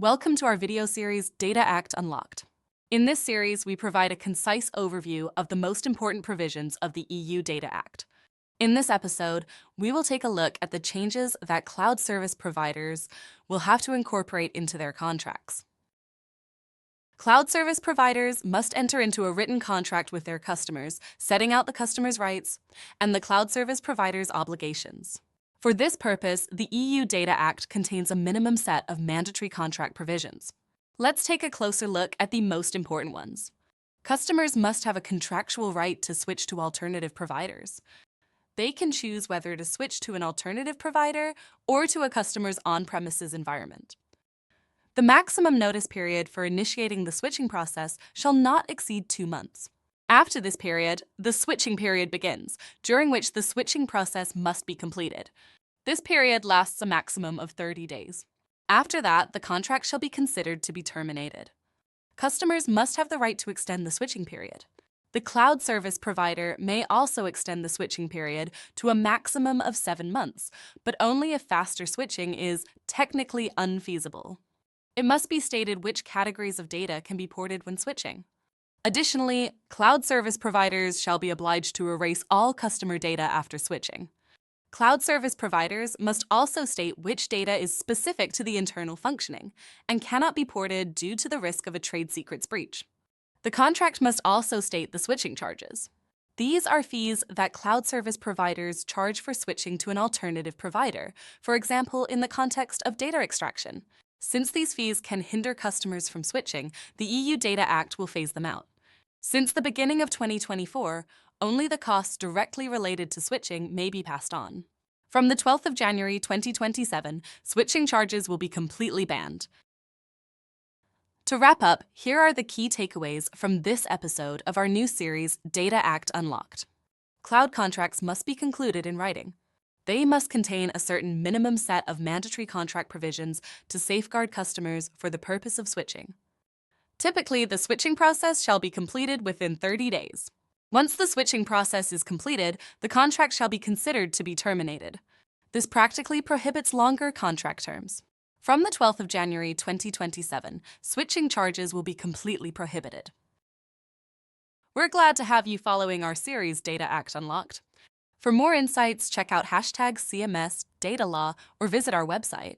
Welcome to our video series, Data Act Unlocked. In this series, we provide a concise overview of the most important provisions of the EU Data Act. In this episode, we will take a look at the changes that cloud service providers will have to incorporate into their contracts. Cloud service providers must enter into a written contract with their customers, setting out the customer's rights and the cloud service provider's obligations. For this purpose, the EU Data Act contains a minimum set of mandatory contract provisions. Let's take a closer look at the most important ones. Customers must have a contractual right to switch to alternative providers. They can choose whether to switch to an alternative provider or to a customer's on-premises environment. The maximum notice period for initiating the switching process shall not exceed 2 months. After this period, the switching period begins, during which the switching process must be completed. This period lasts a maximum of 30 days. After that, the contract shall be considered to be terminated. Customers must have the right to extend the switching period. The cloud service provider may also extend the switching period to a maximum of 7 months, but only if faster switching is technically unfeasible. It must be stated which categories of data can be ported when switching. Additionally, cloud service providers shall be obliged to erase all customer data after switching. Cloud service providers must also state which data is specific to the internal functioning and cannot be ported due to the risk of a trade secrets breach. The contract must also state the switching charges. These are fees that cloud service providers charge for switching to an alternative provider, for example, in the context of data extraction. Since these fees can hinder customers from switching, the EU Data Act will phase them out. Since the beginning of 2024, only the costs directly related to switching may be passed on. From the 12th of January 2027, switching charges will be completely banned. To wrap up, here are the key takeaways from this episode of our new series, Data Act Unlocked. Cloud contracts must be concluded in writing. They must contain a certain minimum set of mandatory contract provisions to safeguard customers for the purpose of switching. Typically, the switching process shall be completed within 30 days. Once the switching process is completed, the contract shall be considered to be terminated. This practically prohibits longer contract terms. From the 12th of January 2027, switching charges will be completely prohibited. We're glad to have you following our series Data Act Unlocked. For more insights, check out #CMS Data Law or visit our website.